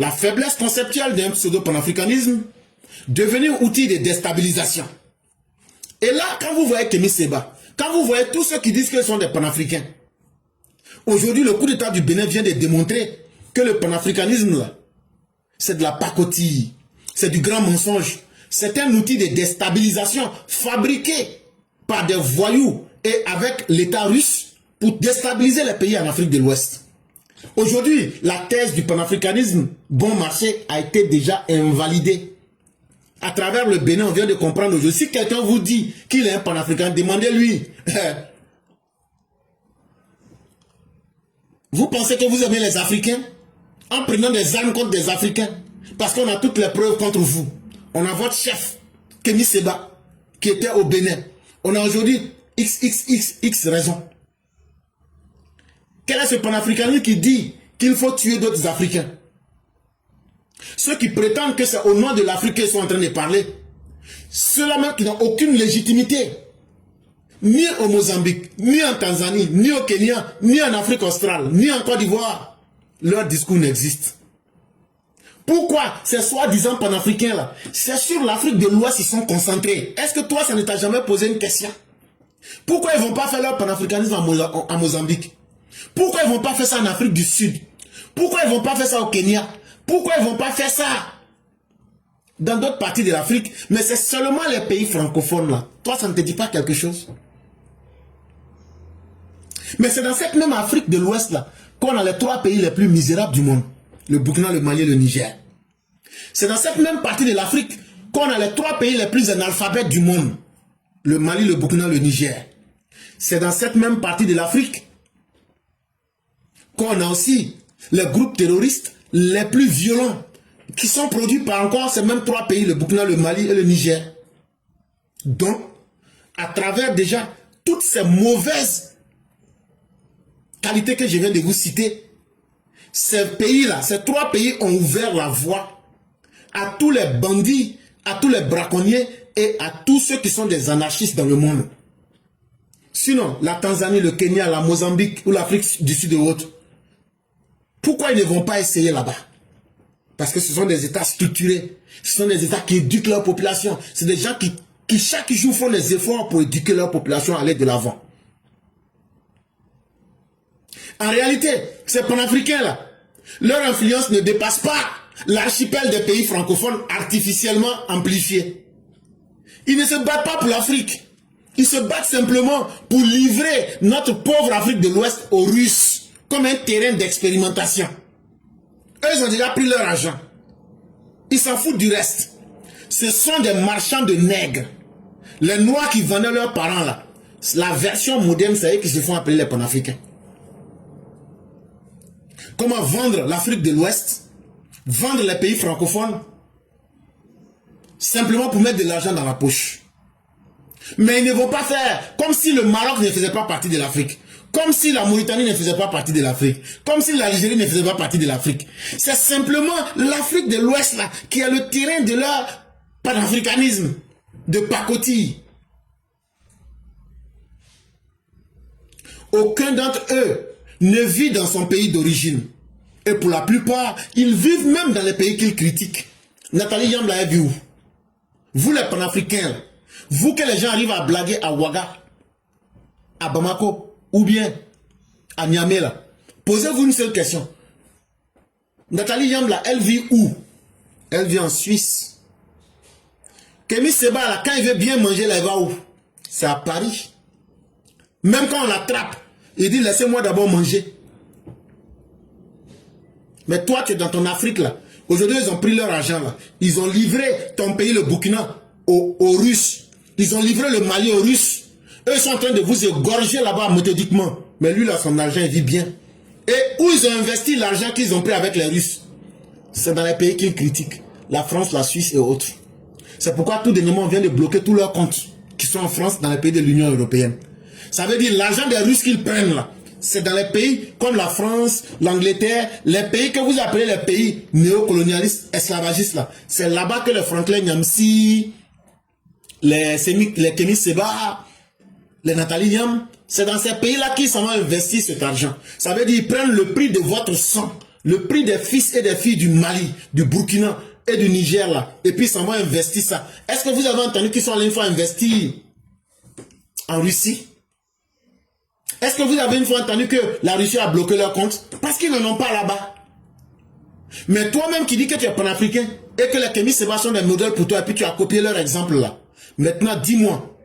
la faiblesse conceptuelle d'un pseudo-panafricanisme devenir outil de déstabilisation. Et là, quand vous voyez Kémy Séba, quand vous voyez tous ceux qui disent qu'ils sont des panafricains, aujourd'hui, le coup d'État du Bénin vient de démontrer que le panafricanisme, là, c'est de la pacotille, c'est du grand mensonge. C'est un outil de déstabilisation fabriqué par des voyous et avec l'État russe pour déstabiliser les pays en Afrique de l'Ouest. Aujourd'hui, la thèse du panafricanisme bon marché a été déjà invalidée. À travers le Bénin, on vient de comprendre aujourd'hui. Si quelqu'un vous dit qu'il est un panafricain, demandez-lui. Vous pensez que vous aimez les Africains en prenant des armes contre des Africains parce qu'on a toutes les preuves contre vous. On a votre chef, Kémy Séba, qui était au Bénin. On a aujourd'hui XXXX raisons. Quel est ce panafricanisme qui dit qu'il faut tuer d'autres Africains? Ceux qui prétendent que c'est au nom de l'Afrique qu'ils sont en train de parler, ceux-là même qui n'ont aucune légitimité, ni au Mozambique, ni en Tanzanie, ni au Kenya, ni en Afrique australe, ni en Côte d'Ivoire, leur discours n'existe. Pourquoi ces soi-disant panafricains là, c'est sur l'Afrique de l'Ouest ils sont concentrés? Est-ce que toi ça ne t'a jamais posé une question? Pourquoi ils ne vont pas faire leur panafricanisme en Mozambique? Pourquoi ils ne vont pas faire ça en Afrique du Sud? Pourquoi ils ne vont pas faire ça au Kenya? Pourquoi ils ne vont pas faire ça dans d'autres parties de l'Afrique? Mais c'est seulement les pays francophones là. Toi ça ne te dit pas quelque chose? Mais c'est dans cette même Afrique de l'Ouest là qu'on a les 3 pays les plus misérables du monde. Le Burkina, le Mali et le Niger. C'est dans cette même partie de l'Afrique qu'on a les 3 pays les plus analphabètes du monde. Le Mali, le Burkina, le Niger. C'est dans cette même partie de l'Afrique qu'on a aussi les groupes terroristes les plus violents qui sont produits par encore ces mêmes 3 pays, le Burkina, le Mali et le Niger. Donc, à travers déjà toutes ces mauvaises qualités que je viens de vous citer, ces pays-là, ces 3 pays ont ouvert la voie à tous les bandits, à tous les braconniers et à tous ceux qui sont des anarchistes dans le monde. Sinon, la Tanzanie, le Kenya, la Mozambique ou l'Afrique du Sud et autres, pourquoi ils ne vont pas essayer là-bas? Parce que ce sont des États structurés, ce sont des États qui éduquent leur population, c'est des gens qui chaque jour font des efforts pour éduquer leur population à aller de l'avant. En réalité, ces panafricains-là, leur influence ne dépasse pas l'archipel des pays francophones artificiellement amplifiés. Ils ne se battent pas pour l'Afrique. Ils se battent simplement pour livrer notre pauvre Afrique de l'Ouest aux Russes comme un terrain d'expérimentation. Eux, ils ont déjà pris leur argent. Ils s'en foutent du reste. Ce sont des marchands de nègres. Les Noirs qui vendaient leurs parents là. La version moderne, c'est eux qui se font appeler les panafricains. Comment vendre l'Afrique de l'Ouest, vendre les pays francophones, simplement pour mettre de l'argent dans la poche. Mais ils ne vont pas faire comme si le Maroc ne faisait pas partie de l'Afrique, comme si la Mauritanie ne faisait pas partie de l'Afrique, comme si l'Algérie ne faisait pas partie de l'Afrique. C'est simplement l'Afrique de l'Ouest là qui est le terrain de leur panafricanisme, de pacotille. Aucun d'entre eux ne vit dans son pays d'origine. Et pour la plupart, ils vivent même dans les pays qu'ils critiquent. Nathalie Yamb l'a vu où? Vous les panafricains, vous que les gens arrivent à blaguer à Ouaga, à Bamako, ou bien à Niamey là, posez-vous une seule question. Nathalie Yamb là, elle vit où? Elle vit en Suisse. Kémy Séba là, quand il veut bien manger là, il va où? C'est à Paris. Même quand on l'attrape, il dit laissez-moi d'abord manger. Mais toi tu es dans ton Afrique là. Aujourd'hui ils ont pris leur argent là. Ils ont livré ton pays le Burkina aux Russes. Ils ont livré le Mali aux Russes. Eux sont en train de vous égorger là-bas méthodiquement. Mais lui là son argent il vit bien. Et où ils ont investi l'argent qu'ils ont pris avec les Russes? C'est dans les pays qu'ils critiquent. La France, la Suisse et autres. C'est pourquoi tout dernièrement on vient de bloquer tous leurs comptes qui sont en France dans les pays de l'Union européenne. Ça veut dire l'argent des Russes qu'ils prennent là, c'est dans les pays comme la France, l'Angleterre, les pays que vous appelez les pays néocolonialistes, esclavagistes là. C'est là-bas que les Franklin Nyamsi, les Kémy Séba, les Nathalie Yamb, c'est dans ces pays-là qu'ils s'en vont investir cet argent. Ça veut dire qu'ils prennent le prix de votre sang le prix des fils et des filles du Mali, du Burkina et du Niger là, et puis ils s'en vont investir ça. Est-ce que vous avez entendu qu'ils sont allés une fois investir en Russie? Est-ce que vous avez une fois entendu que la Russie a bloqué leur compte? Parce qu'ils n'en ont pas là-bas. Mais toi-même qui dis que tu es panafricain et que les Kémy Séba sont des modèles pour toi et puis tu as copié leur exemple là. Maintenant, dis-moi,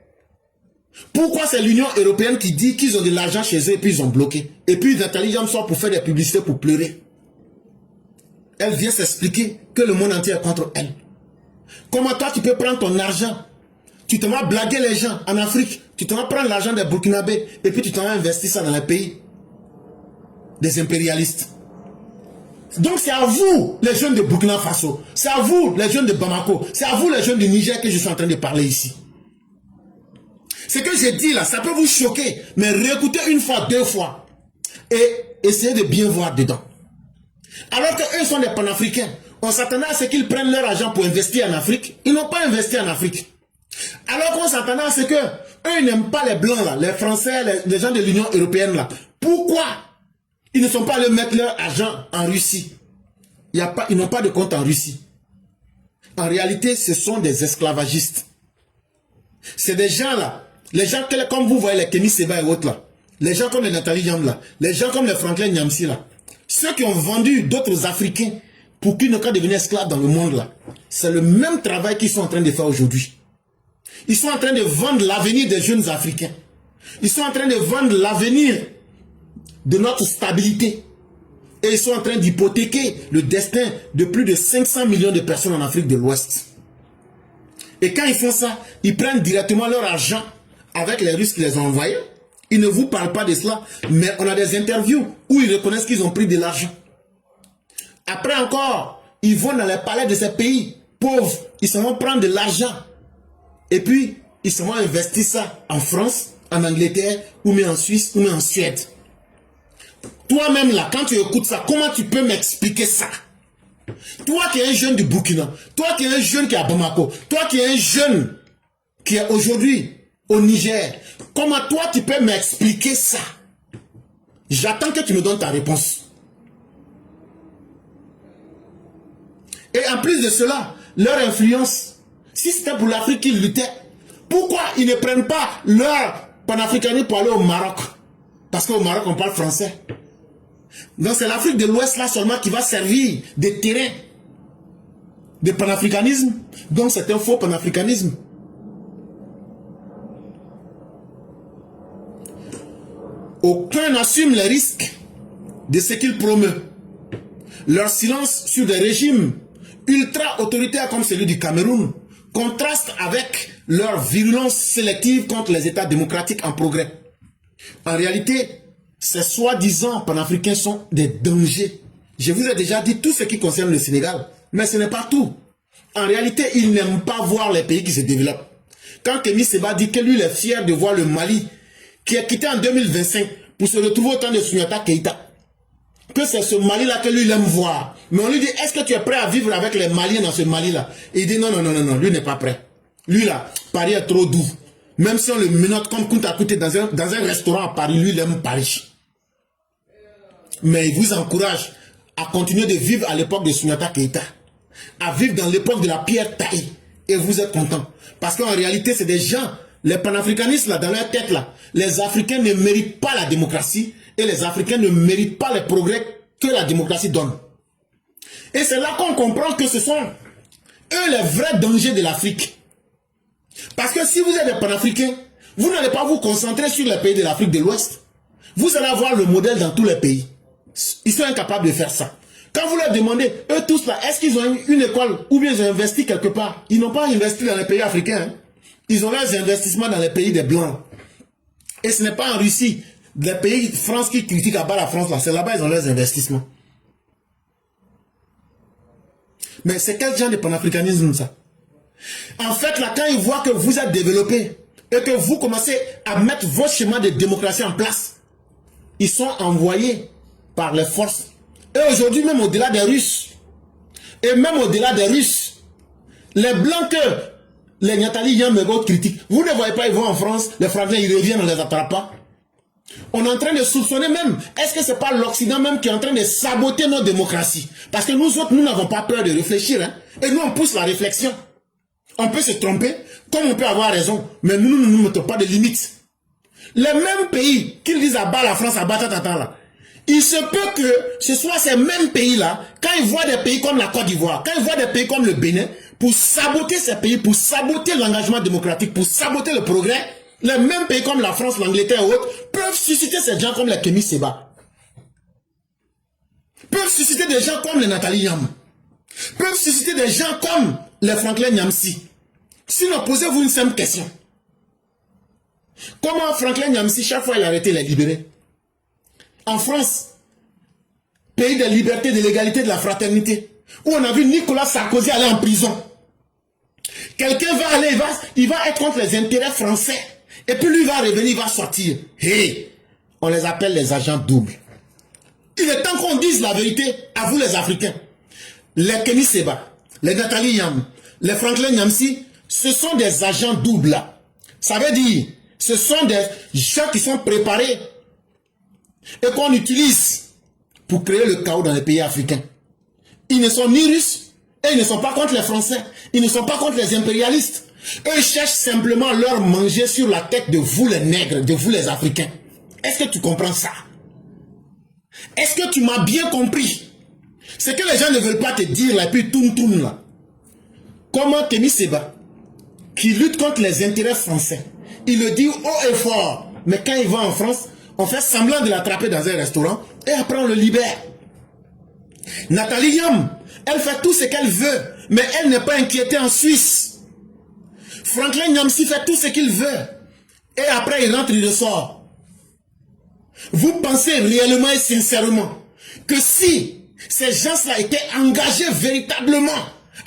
pourquoi c'est l'Union européenne qui dit qu'ils ont de l'argent chez eux et puis ils ont bloqué? Et puis Nathalie Yam sort pour faire des publicités pour pleurer. Elle vient s'expliquer que le monde entier est contre elle. Comment toi tu peux prendre ton argent? Tu te vas blaguer les gens en Afrique. Tu te vas prendre l'argent des Burkinabés et puis tu t'en vas investir ça dans les pays des impérialistes. Donc c'est à vous, les jeunes de Burkina Faso. C'est à vous, les jeunes de Bamako. C'est à vous, les jeunes du Niger, que je suis en train de parler ici. Ce que j'ai dit là, ça peut vous choquer. Mais réécoutez une fois, deux fois. Et essayez de bien voir dedans. Alors qu'eux sont des panafricains. On s'attendait à ce qu'ils prennent leur argent pour investir en Afrique. Ils n'ont pas investi en Afrique. Alors qu'on s'attendait à ce que eux n'aiment pas les blancs là, les Français, les gens de l'Union européenne là. Pourquoi ils ne sont pas allés mettre leur argent en Russie? Ils n'ont pas de compte en Russie. En réalité, ce sont des esclavagistes. C'est des gens là, les gens comme vous voyez les Kémy Séba et autres là, les gens comme les Nathalie Yam là, les gens comme les Franklin Nyamsi là, ceux qui ont vendu d'autres Africains pour qu'ils ne soient devenus esclaves dans le monde là, c'est le même travail qu'ils sont en train de faire aujourd'hui. Ils sont en train de vendre l'avenir des jeunes Africains. Ils sont en train de vendre l'avenir de notre stabilité. Et ils sont en train d'hypothéquer le destin de plus de 500 millions de personnes en Afrique de l'Ouest. Et quand ils font ça, ils prennent directement leur argent avec les Russes qui les ont envoyés. Ils ne vous parlent pas de cela, mais on a des interviews où ils reconnaissent qu'ils ont pris de l'argent. Après encore, ils vont dans les palais de ces pays pauvres. Ils s'en vont prendre de l'argent. Et puis, ils s'en vont investir ça en France, en Angleterre, ou même en Suisse, ou même en Suède. Toi-même là, quand tu écoutes ça, comment tu peux m'expliquer ça? Toi qui es un jeune du Burkina, toi qui es un jeune qui est à Bamako, toi qui es un jeune qui est aujourd'hui au Niger, comment toi tu peux m'expliquer ça? J'attends que tu me donnes ta réponse. Et en plus de cela, leur influence, si c'était pour l'Afrique qu'ils luttaient, pourquoi ils ne prennent pas leur panafricanisme pour aller au Maroc? Parce qu'au Maroc on parle français. Donc c'est l'Afrique de l'Ouest là seulement qui va servir de terrain de panafricanisme. Donc c'est un faux panafricanisme. Aucun n'assume les risques de ce qu'il promeut. Leur silence sur des régimes ultra-autoritaires comme celui du Cameroun contraste avec leur virulence sélective contre les États démocratiques en progrès. En réalité, ces soi-disant panafricains sont des dangers. Je vous ai déjà dit tout ce qui concerne le Sénégal, mais ce n'est pas tout. En réalité, ils n'aiment pas voir les pays qui se développent. Quand Kémy Séba dit que lui il est fier de voir le Mali, qui est quitté en 2025 pour se retrouver au temps de Souniata Keïta, que c'est ce Mali-là que lui il aime voir. Mais on lui dit, est-ce que tu es prêt à vivre avec les Maliens dans ce Mali-là? Et il dit non, non, non, non, non, lui n'est pas prêt. Lui là, Paris est trop doux. Même si on le menotte comme Kunta Kute dans un restaurant à Paris, lui il aime Paris. Mais il vous encourage à continuer de vivre à l'époque de Souniata Keïta, à vivre dans l'époque de la pierre taillée. Et vous êtes content. Parce qu'en réalité, c'est des gens, les panafricanistes là, dans leur tête là, les Africains ne méritent pas la démocratie et les Africains ne méritent pas les progrès que la démocratie donne. Et c'est là qu'on comprend que ce sont eux les vrais dangers de l'Afrique. Parce que si vous êtes des panafricains, vous n'allez pas vous concentrer sur les pays de l'Afrique de l'Ouest. Vous allez avoir le modèle dans tous les pays. Ils sont incapables de faire ça. Quand vous leur demandez, eux tous là, est-ce qu'ils ont une école ou bien ils ont investi quelque part? Ils n'ont pas investi dans les pays africains. Hein. Ils ont leurs investissements dans les pays des Blancs. Et ce n'est pas en Russie, les pays France qui critiquent à bas la France là, c'est là-bas ils ont leurs investissements. Mais c'est quel genre de panafricanisme ça? En fait là, quand ils voient que vous êtes développé et que vous commencez à mettre vos schémas de démocratie en place, ils sont envoyés par les forces. Et aujourd'hui, même au-delà des Russes, et même au-delà des Russes, les Blancs que les Nathalie Yam critiquent, vous ne voyez pas, ils vont en France, les Français, ils reviennent, on ne les attrape pas. On est en train de soupçonner même, est-ce que c'est pas l'Occident même qui est en train de saboter notre démocratie? Parce que nous autres, nous n'avons pas peur de réfléchir, hein? Et nous, on pousse la réflexion. On peut se tromper, comme on peut avoir raison, mais nous ne nous mettons pas de limites. Les mêmes pays qu'ils disent à bas la France, à bas tata là, il se peut que ce soit ces mêmes pays-là, quand ils voient des pays comme la Côte d'Ivoire, quand ils voient des pays comme le Bénin, pour saboter ces pays, pour saboter l'engagement démocratique, pour saboter le progrès, les mêmes pays comme la France, l'Angleterre et autres, peuvent susciter ces gens comme les Kémy Séba. Peuvent susciter des gens comme les Nathalie Yam. Peuvent susciter des gens comme les Franklin Nyamsi. Sinon, posez-vous une simple question. Comment Franklin Nyamsi, chaque fois il a arrêté les libérés? En France, pays de liberté, de l'égalité, de la fraternité, où on a vu Nicolas Sarkozy aller en prison. Quelqu'un va aller, il va être contre les intérêts français. Et puis lui va revenir, il va sortir. Hey, on les appelle les agents doubles. Il est temps qu'on dise la vérité à vous les Africains. Les Kémy Séba, les Nathalie Yam, les Franklin Nyamsi, ce sont des agents doubles là. Ça veut dire, ce sont des gens qui sont préparés et qu'on utilise pour créer le chaos dans les pays africains. Ils ne sont ni russes et ils ne sont pas contre les Français. Ils ne sont pas contre les impérialistes. Eux cherchent simplement leur manger sur la tête de vous les nègres, de vous les Africains. Est-ce que tu comprends ça? Est-ce que tu m'as bien compris? C'est que les gens ne veulent pas te dire là, et puis toum là. Comment Kémy Séba, qui lutte contre les intérêts français, il le dit haut et fort, mais quand il va en France, on fait semblant de l'attraper dans un restaurant et après on le libère. Nathalie Yam, elle fait tout ce qu'elle veut, mais elle n'est pas inquiétée en Suisse. Franklin Nyamsi fait tout ce qu'il veut et après il rentre, il ressort. Vous pensez réellement et sincèrement que si ces gens-là étaient engagés véritablement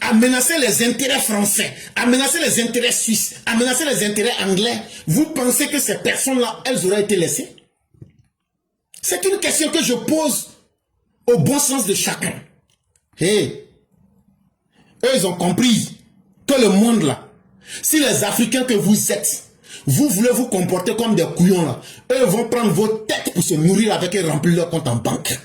à menacer les intérêts français, à menacer les intérêts suisses, à menacer les intérêts anglais, vous pensez que ces personnes-là, elles auraient été laissées? C'est une question que je pose au bon sens de chacun. Hey, eux, ils ont compris que le monde là, si les Africains que vous êtes, vous voulez vous comporter comme des couillons là, eux vont prendre vos têtes pour se nourrir avec et remplir leur compte en banque.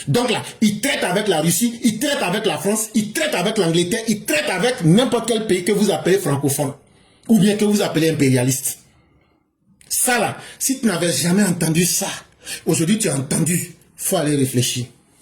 Donc là, ils traitent avec la Russie, ils traitent avec la France, ils traitent avec l'Angleterre, ils traitent avec n'importe quel pays que vous appelez francophone, ou bien que vous appelez impérialiste. Ça là, si tu n'avais jamais entendu ça, aujourd'hui tu as entendu, il faut aller réfléchir.